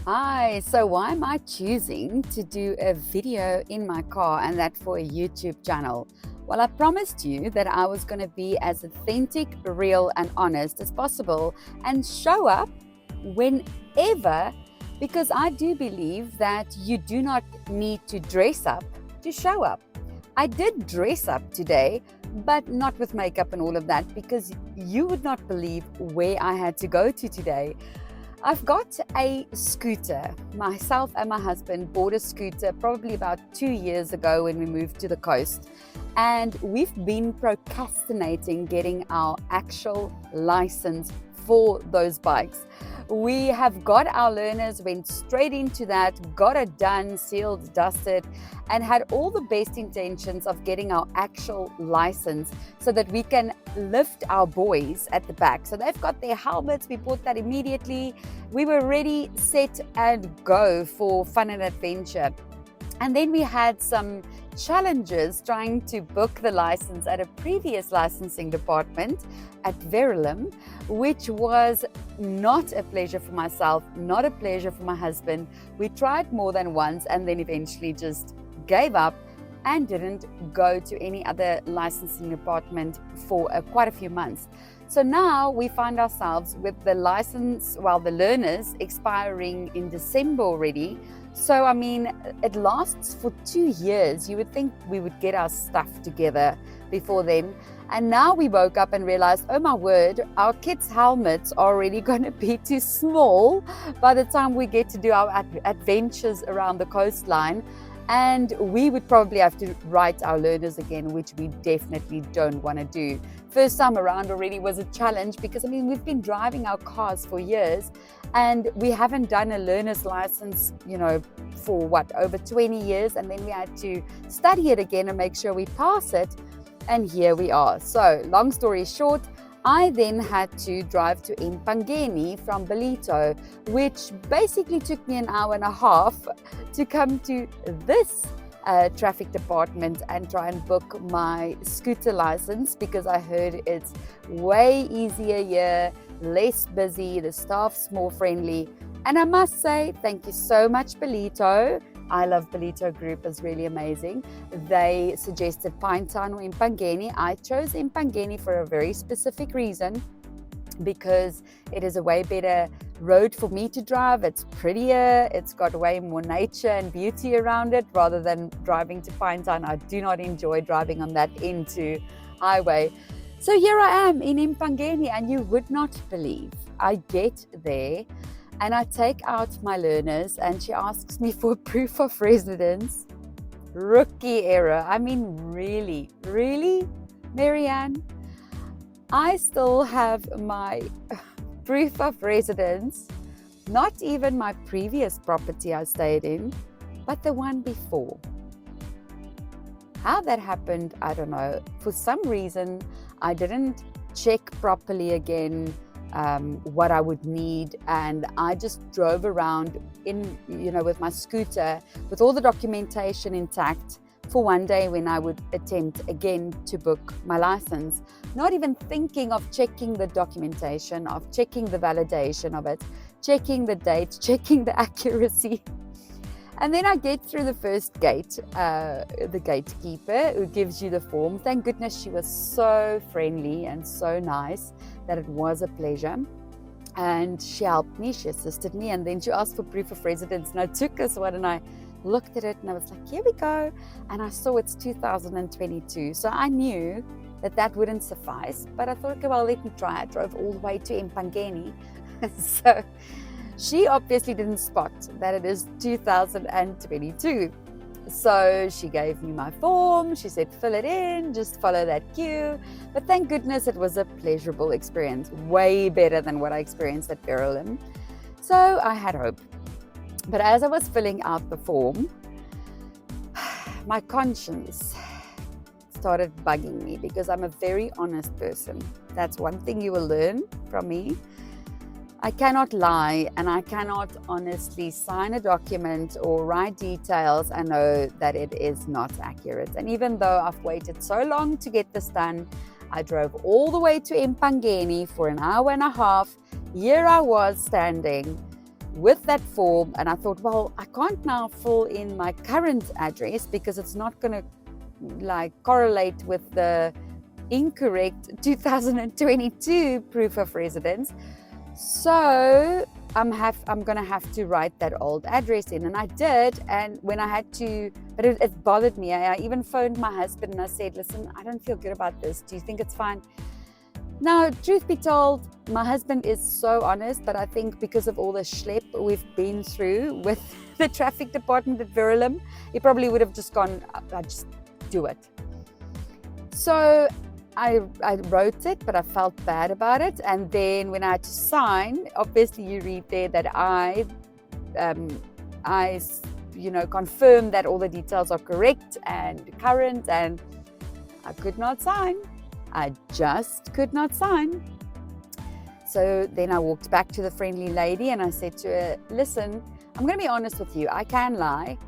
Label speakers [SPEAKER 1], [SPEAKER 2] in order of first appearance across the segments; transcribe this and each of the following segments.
[SPEAKER 1] Hi, so why am I choosing to do a video in my car and that for a YouTube channel? Well, I promised you that I was going to be as authentic, real, and honest as possible and show up whenever, because I do believe that you do not need to dress up to show up. I did dress up today, but not with makeup and all of that, because you would not believe where I had to go to today. I've got a scooter. Myself and my husband bought a scooter probably about 2 years ago when we moved to the coast. And we've been procrastinating getting our actual license for those bikes. We have got our learners, went straight into that, got it done, sealed, dusted, and had all the best intentions of getting our actual license so that we can lift our boys at the back. So they've got their helmets. We bought that immediately. We were ready, set, and go for fun and adventure. And then we had some challenges trying to book the license at a previous licensing department at Verulam, which was not a pleasure for myself, not a pleasure for my husband. We tried more than once and then eventually just gave up and didn't go to any other licensing department for quite a few months. So now we find ourselves with the license, the learners expiring in December already. So, I mean, it lasts for 2 years. You would think we would get our stuff together before then. And now we woke up and realized, oh my word, our kids' helmets are already going to be too small by the time we get to do our adventures around the coastline. And we would probably have to write our learners again, which we definitely don't want to do. First time around already was a challenge because, we've been driving our cars for years and we haven't done a learner's license, for over 20 years. And then we had to study it again and make sure we pass it. And here we are. So long story short, I then had to drive to Empangeni from Ballito, which basically took me an hour and a half to come to this traffic department and try and book my scooter license, because I heard it's way easier here, less busy, the staff's more friendly. And I must say, thank you so much, Ballito. I love Ballito Group, it's really amazing. They suggested Pinetown or Empangeni. I chose Empangeni for a very specific reason, because it is a way better road for me to drive. It's prettier, it's got way more nature and beauty around it rather than driving to Pinetown. I do not enjoy driving on that into highway. So here I am in Empangeni, and you would not believe, I get there and I take out my learners and she asks me for proof of residence. Rookie error. Really, Marianne? I still have my proof of residence, not even my previous property I stayed in, but the one before. How that happened, I don't know. For some reason, I didn't check properly again what I would need, and I just drove around with my scooter with all the documentation intact for one day when I would attempt again to book my license, not even thinking of checking the documentation, of checking the validation of it, checking the date, checking the accuracy. And then I get through the first gate, the gatekeeper who gives you the form. Thank goodness she was so friendly and so nice that it was a pleasure. And she helped me, she assisted me, and then she asked for proof of residence. And I took this one and I looked at it and I was like, here we go. And I saw it's 2022. So I knew that wouldn't suffice. But I thought, okay, well, let me try. I drove all the way to Empangeni. So she obviously didn't spot that it is 2022. So she gave me my form. She said, fill it in, just follow that cue. But thank goodness it was a pleasurable experience, way better than what I experienced at Verulam. So I had hope. But as I was filling out the form, my conscience started bugging me, because I'm a very honest person. That's one thing you will learn from me. I cannot lie, and I cannot honestly sign a document or write details and know that it is not accurate. And even though I've waited so long to get this done, I drove all the way to Empangeni for an hour and a half. Here I was standing with that form, and I thought, well, I can't now fill in my current address because it's not going to like correlate with the incorrect 2022 proof of residence. So I'm going to have to write that old address in, and I did. And when I had to, but it bothered me. I even phoned my husband and I said, listen, I don't feel good about this. Do you think it's fine? Now, truth be told, my husband is so honest, but I think because of all the schlep we've been through with the traffic department at Verulam, he probably would have just gone, I just do it. So I wrote it, but I felt bad about it. And then when I had to sign, obviously you read there that I confirm that all the details are correct and current, and I could not sign. I just could not sign. So then I walked back to the friendly lady and I said to her, listen, I'm going to be honest with you. I can lie,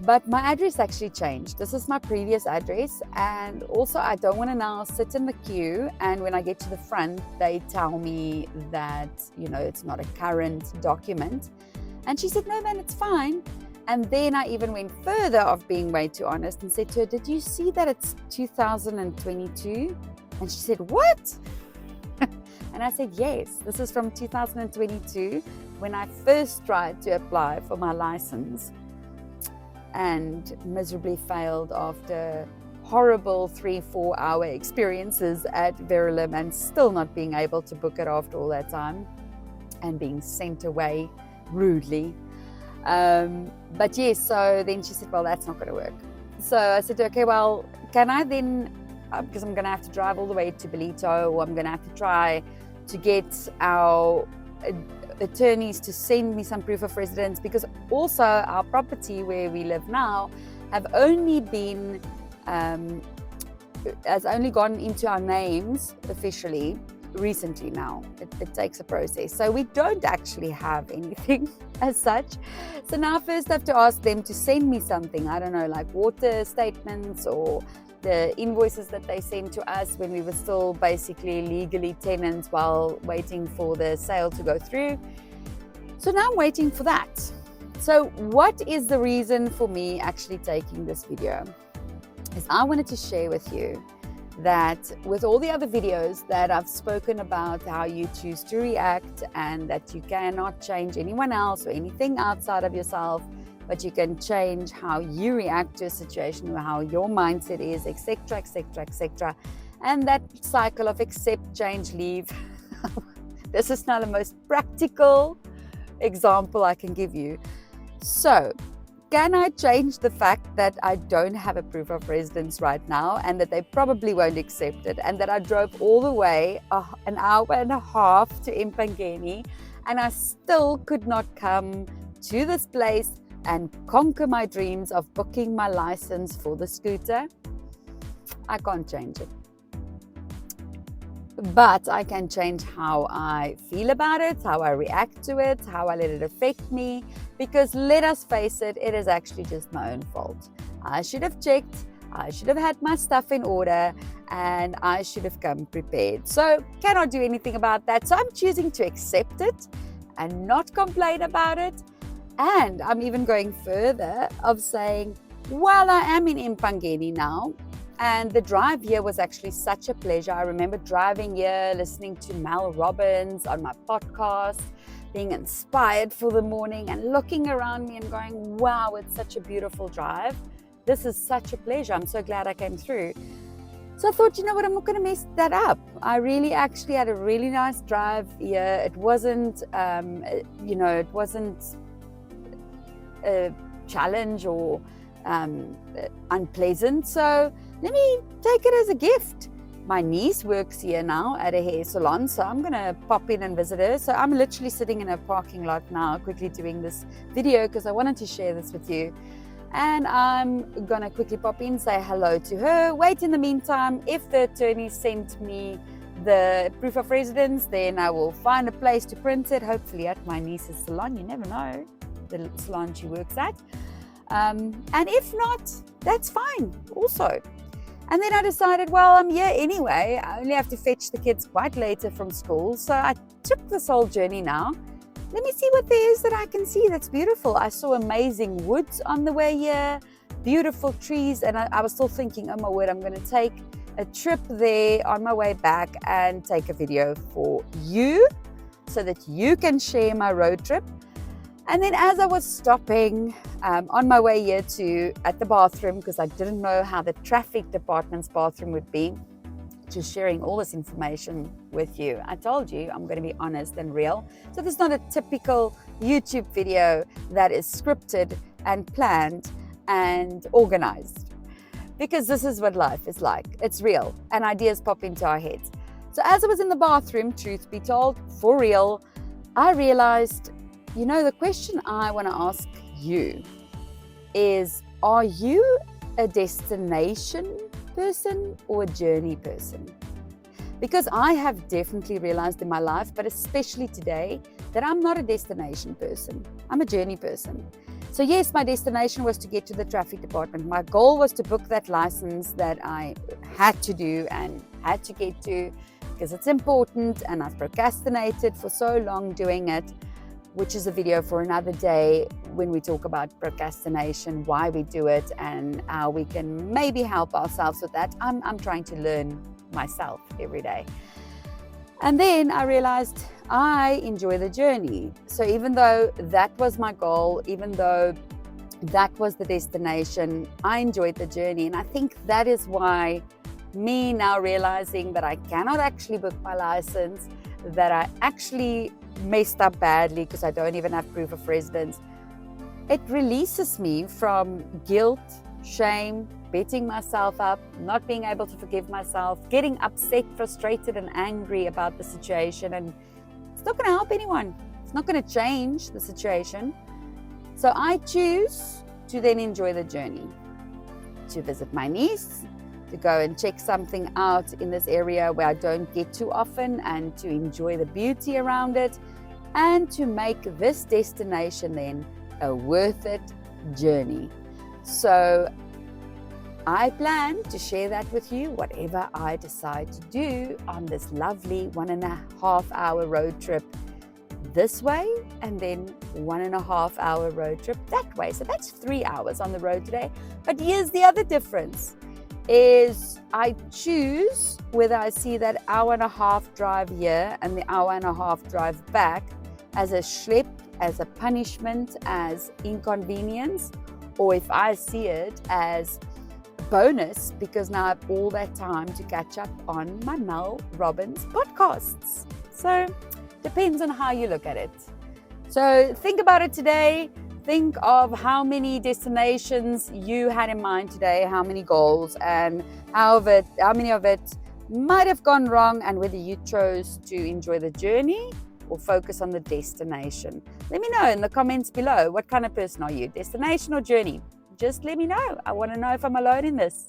[SPEAKER 1] but my address actually changed. This is my previous address. And also I don't want to now sit in the queue. And when I get to the front, they tell me that, it's not a current document. And she said, no, man, it's fine. And then I even went further of being way too honest and said to her, did you see that it's 2022? And she said, what? And I said, yes, this is from 2022 when I first tried to apply for my license and miserably failed after horrible 3-4 hour experiences at Verulam and still not being able to book it after all that time and being sent away rudely. But yes, so then she said, well, that's not going to work. So I said, okay, well, can I then, because I'm going to have to drive all the way to Ballito, or I'm going to have to try to get our attorneys to send me some proof of residence, because also our property where we live now has only gone into our names officially recently now. It takes a process. So we don't actually have anything as such. So now first I have to ask them to send me something. I don't know, like water statements or the invoices that they sent to us when we were still basically legally tenants while waiting for the sale to go through. So now I'm waiting for that. So what is the reason for me actually taking this video? Is I wanted to share with you that with all the other videos that I've spoken about how you choose to react and that you cannot change anyone else or anything outside of yourself, but you can change how you react to a situation or how your mindset is, etc., etc., etc. And that cycle of accept, change, leave. This is now the most practical example I can give you. So, can I change the fact that I don't have a proof of residence right now and that they probably won't accept it, and that I drove all the way an hour and a half to Empangeni and I still could not come to this place and conquer my dreams of booking my license for the scooter? I can't change it. But I can change how I feel about it, how I react to it, how I let it affect me. Because let us face it, it is actually just my own fault. I should have checked, I should have had my stuff in order, and I should have come prepared. So cannot do anything about that. So I'm choosing to accept it and not complain about it. And I'm even going further of saying, while I am in Empangeni now, and the drive here was actually such a pleasure. I remember driving here, listening to Mel Robbins on my podcast, being inspired for the morning and looking around me and going, wow, it's such a beautiful drive. This is such a pleasure. I'm so glad I came through. So I thought, you know what, I'm not going to mess that up. I really actually had a really nice drive here. It wasn't, it wasn't a challenge or unpleasant. So let me take it as a gift. My niece works here now at a hair salon, so I'm going to pop in and visit her. So I'm literally sitting in a parking lot now, quickly doing this video because I wanted to share this with you. And I'm going to quickly pop in, say hello to her. Wait in the meantime, if the attorney sent me the proof of residence, then I will find a place to print it, hopefully at my niece's salon. You never know, the salon she works at. And if not, that's fine also. And then I decided, well, I'm here anyway. I only have to fetch the kids quite later from school. So I took this whole journey now let me see what there is that I can see that's beautiful. I saw amazing woods on the way here, beautiful trees, and I was still thinking, oh my word, I'm going to take a trip there on my way back and take a video for you so that you can share my road trip. And then as I was stopping on my way here at the bathroom, because I didn't know how the traffic department's bathroom would be, just sharing all this information with you. I told you I'm going to be honest and real. So this is not a typical YouTube video that is scripted and planned and organized, because this is what life is like. It's real and ideas pop into our heads. So as I was in the bathroom, truth be told, for real, I realized, the question I want to ask you is, are you a destination person or a journey person? Because I have definitely realized in my life, but especially today, that I'm not a destination person. I'm a journey person. So yes, my destination was to get to the traffic department. My goal was to book that license that I had to do and had to get to, because it's important, and I've procrastinated for so long doing it, which is a video for another day when we talk about procrastination, why we do it, and how we can maybe help ourselves with that. I'm trying to learn myself every day. And then I realized I enjoy the journey. So even though that was my goal, even though that was the destination, I enjoyed the journey. And I think that is why me now realizing that I cannot actually book my license, that I actually messed up badly because I don't even have proof of residence, it releases me from guilt, shame, beating myself up, not being able to forgive myself, getting upset, frustrated, and angry about the situation. And it's not going to help anyone. It's not going to change the situation. So I choose to then enjoy the journey, to visit my niece, to go and check something out in this area where I don't get too often, and to enjoy the beauty around it, and to make this destination then a worth it journey. So I plan to share that with you, whatever I decide to do on this lovely 1.5 hour road trip this way, and then 1.5 hour road trip that way. So that's 3 hours on the road today. But here's the other difference, is I choose whether I see that 1.5 hour drive here and the 1.5 hour drive back as a schlep, as a punishment, as inconvenience, or if I see it as bonus because now I have all that time to catch up on my Mel Robbins podcasts. So depends on how you look at it. So think about it today. Think of how many destinations you had in mind today, how many goals, and how many of it might have gone wrong, and whether you chose to enjoy the journey or focus on the destination. Let me know in the comments below. What kind of person are you? Destination or journey? Just let me know. I want to know if I'm alone in this.